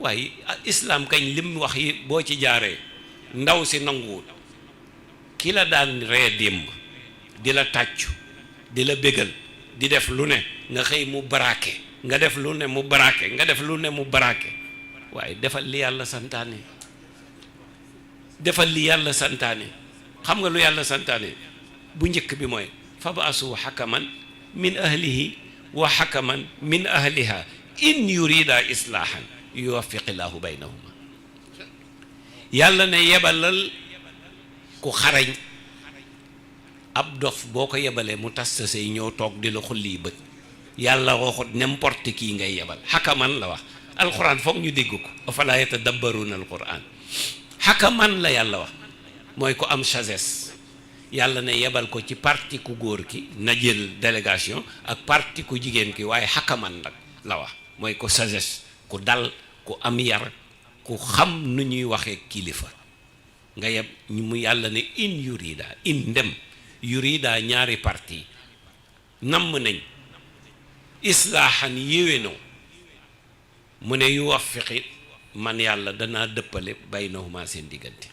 waaye islam kañ lim wax yi boo ci jaaree ndaw si nanguwul ki la daan ree démb di la tàccu di la bégal di def lu ne nga xëy mu baraake nga def lu ne mu baraake nga def lu ne mu baraake waaye defal li yàlla santaane defal li yàlla santaane xam nga lu yàlla santaane bu njëkk bi mooy fab'asu hakaman min ahlihi wa hakaman min ahliha in yurida islaahan yuwaffiqillahu baynahuma yàlla ne yebalal ku xarañ ab dof boo ko yebalee mu tas sa say ñëw toog di la xulli bët yàlla waxut n'importe qui ngay yebal hakaman la wax alquran foog ñu dégg ko afala yatadabbaruna alquran hakaman la yàlla wax mooy ko am sagesse yàlla ne yebal ko ci parti ku góor ki na jël délégation ak parti ku jigéen ki waaye hakaman nag la wax mooy ko sagesse ku dal ku am yar ku xam nu ñuy waxee kilifa nga yeb mu yàlla ne in yurida in ndem yurida ñaari parti namm nañ islaahan yéwénoo mu ne yu waffiqi man yàlla danaa dëppale baynahuma seen diggante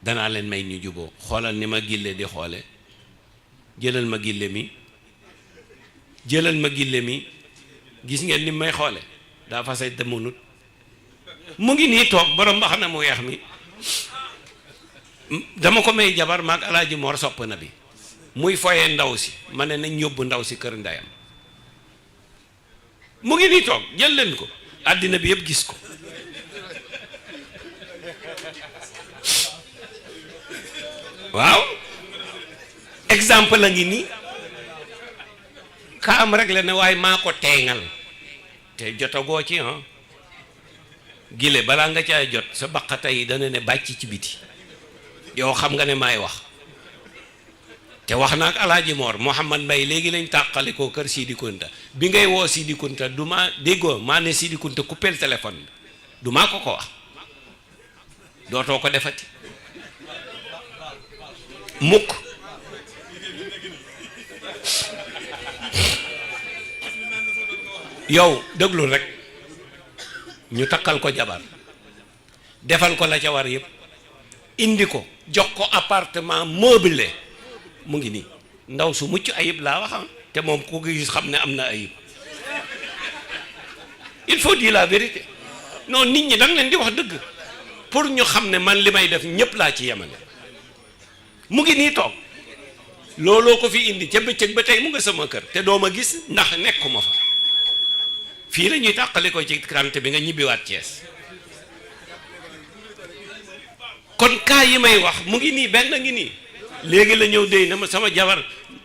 danaa leen may ñu juboo xoolal ni ma gille di xoole jëlal ma gille mi gis ngeen ni may xoole daa fasay demunut mu ngi nii toog borom ba xam ne mu weex mi dama ko may jabar maag alaaji Mor sopp na bi muy foyee ndaw si ma ne nañ yóbbu ndaw si kër ndeyam mu ngi nii toog jël leen ko àddina bi yëpp gis ko waaw exemple la ngi nii ka am rek la ne waaye maa ko teengal te jotagoo ci gile balaa nga caa jot sa baqata yi dana ne bàcc ci biti yow xam nga ne maay wax te wax naa ak alaaji Mor Mouhamad Mbaye léegi lañ tàqali ko kër Sidi Kunta bi ngay woo Sidi Kunta du ma déggoo maa ne Sidi Kunta coupé téléphone bi du maa ko wax dootoo ko defati mukk yow déglu rek ñu takkal ko jabar defal ko la ca war yëpp indi ko jox ko appartement meublé mu ngi nii ndaw su mucc ayib laa wax te moom ku gis xam ne am na ayib il faut dire la vérité non nit ñi danga leen di wax dëgg pour ñu xam ne man li may def ñépp laa ci yemale mu ngi nii toog looloo ko fi indi ca bëccëg ba tey mu nga sama kër te doo ma gis ndax nekkuma fa fii la ñuy tàqali ko ci krante bi nga ñibbiwaat Cees kon kaa yi may wax mu ngi nii benn ngi nii léegi la ñëw déy na ma sama jabar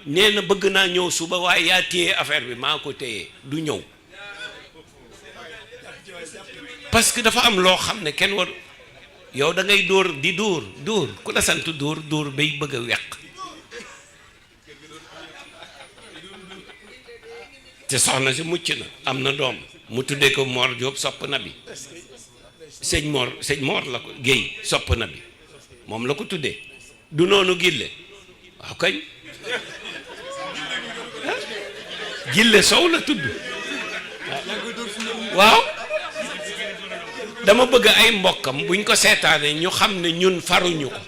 nee na bëgg naa ñëw suba waaye yaa téye affaire bi maa ko téye du ñëw parce que dafa am loo xam ne kenn war yow da ngay dóor di dóor ku la sant dóor bay bëgg a weq te soxna si mucc na am na doom mu tuddee ko Mor Diop sopp na bi sëñ Mor la ko Géey sopp na bi moom la ko tuddee du noonu gille waaw kañ gille sow la tudd waaw dama bëgg ay mbokkam buñ ko seetaanee ñu xam ne ñun faruñu ko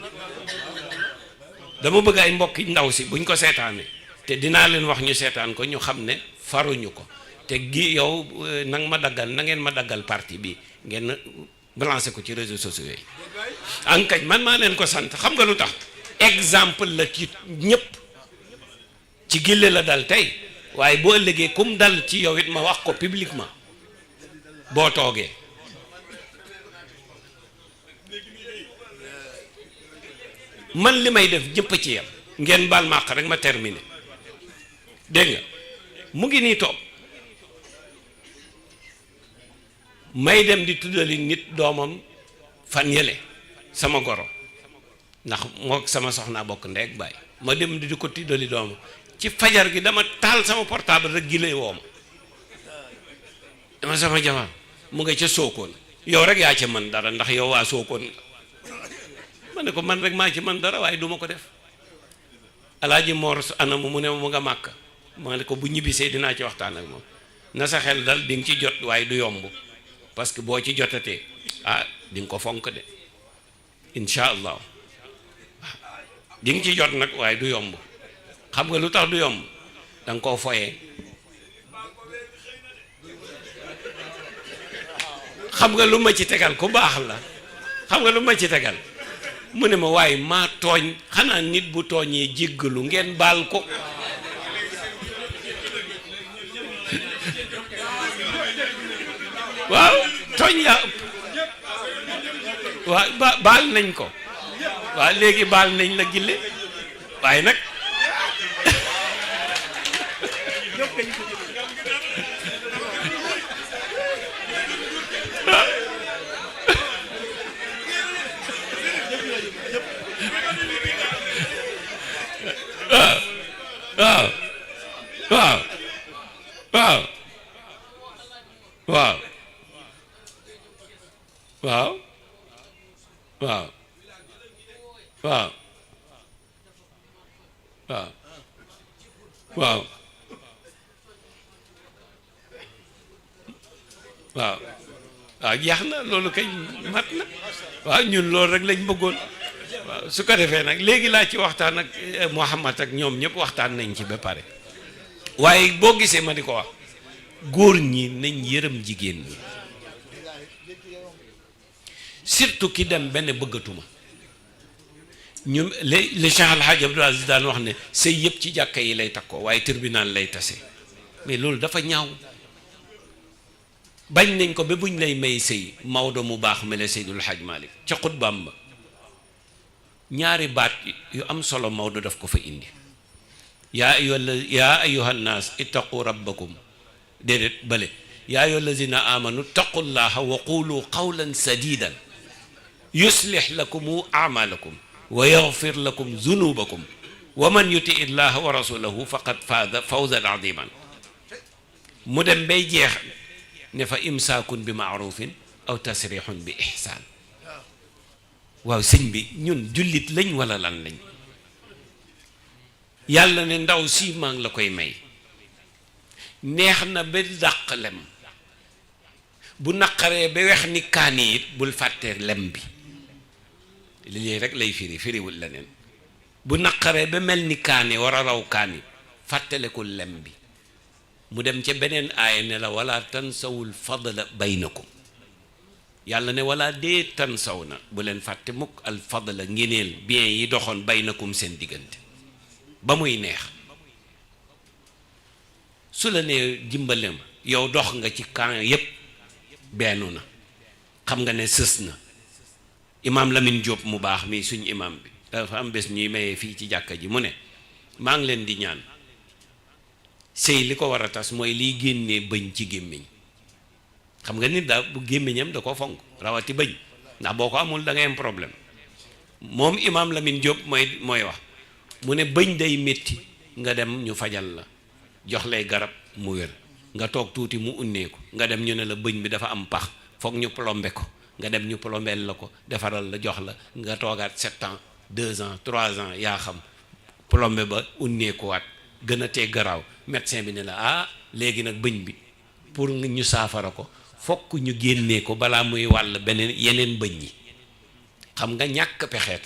dama bëgg ay mbokki ndaw si buñ ko seetaanee te dinaa leen wax ñu seetaan ko ñu xam ne faruñu ko te gi yow na ngeen ma daggal parti bi ngeen balancé ko ci réseaux sociaux yi ankañ man maa leen ko sant xam nga lu tax exemple la ci ñëpp ci gille la dal tey waaye boo ëllëgee kum dal ci yow it ma wax ko publiquement boo toogee man li may def ñëpp ci yam ngeen baal màq rek ma terminé dégg nga mu ngi nii toog may dem di tuddali nit doomam fan yële sama goro ndax moo sama soxnaa bokk ndeeg baay ma dem di ko tuddali doomam ci fajar gi dama taal sama portable rek gi lay woo ma dama sama jabar mu nga ca Sokone yow rek yaa ca mën dara ndax yow waa Sokone ma ne ko man rek maa ci mën dara waaye duma ko def alaaji Mor anamu mu ne mu nga màkk ma ne ko bu ñibbisee dinaa ci waxtaan ak moom na sa xel dal di nga ci jot waaye du yomb parce que boo ci jotatee di nga ko fonk de incha allah di nga ci jot nag waaye du yomb. xam nga lu tax du yomb da nga koo foyee. xam nga lu ma ci tegal ku baax la xam nga lu ma ci tegal mu ne ma waaye maa tooñ xanaa nit bu tooñee jéggalu ngeen baal ko. waaw tooñ yaa ëpp waaw baal nañ ko waaw léegi baal nañ la gille waaye nag waaw waaw waaw waaw waaw waaw waaw waaw waaw waaw waaw jeex na loolu kay mat na waaw ñun loolu rek lañ bëggoon. waaw su ko defee nag léegi laa ci waxtaan ak Mouhamad ak ñoom ñëpp waxtaan nañ ci ba pare waaye boo gisee ma di ko wax góor ñi nañ yërëm jigéen ñi surtout ki dem benn bëggatuma ñu le Cheikh Al Hadj Abdoul Aziz daan wax ne sëy yëpp ci jàkka yi lay takkoo waaye tribunal lay tase mais loolu dafa ñaaw bañ nañ ko ba buñ lay may sëy Maodo mu baax mele Seydul Hadj Malick ca xutbaam ba ñaari baat yu am solo Maodo daf ko fa indi yaa ayyuha nnaas ittaqu rabbakum déedéet bale yaa ayyuha allazina amanu ittaqullaha wa qulu qawlan sadidan yuslih lakum a'malakum wa yaghfir lakum zunubakum wa man yuti illaha wa rasulahu faqad faaza fawzan aziman mu dem bay jeex ne fa imsaakun bi maarufin aw tasrixun bi ihsaan. waaw sëñ bi ñun jullit lañ wala lan lañ yàlla ne ndaw si maa ngi la koy may neex na ba dàq lem bu naqaree ba wex ni kaani it bul fàtte lem bi lii rek lay firiwul leneen bu naqaree ba mel ni kaani war a raw kaani fàttalekul lem bi mu dem ca beneen aaya ne la wala tansawul fadla baynakum yàlla ne wala dee tansaw na bu leen fàtte mukk al fadla ngéneel bien yi doxoon baynakum seen diggante ba muy neex su la nee dimbale ma yow dox nga ci camp yépp bennu na xam nga ne sës na imaam Lamine Diop mu baax mi suñ imaam bi dafa am bés ñuy mayee fii ci jàkka ji mu ne maa ngi leen di ñaan sëy li ko war a tas mooy liy génnee bëñ ci gémmiñ xam nga nit daa bu gémmiñam da ko fonk rawati bëñ ndax boo ko amul da ngay am problème moom imaam Lamine Diop mooy wax mu ne bëñ day métti nga dem ñu fajal la jox lay garab mu wér nga toog tuuti mu unneeku nga dem ñu ne la bëñ bi dafa am pax foog ñu plombé ko nga dem ñu plombeel la ko defaral la jox la nga toogaat 7 ans 2 ans 3 ans yaa xam plombé ba unneekuwaat gën a tee garaaw médecin bi ne la léegi nag bëñ bi pour ñu saafara ko fokk ñu génnee ko balaa muy wàll beneen yeneen bëñ yi xam nga ñàkk pexe tax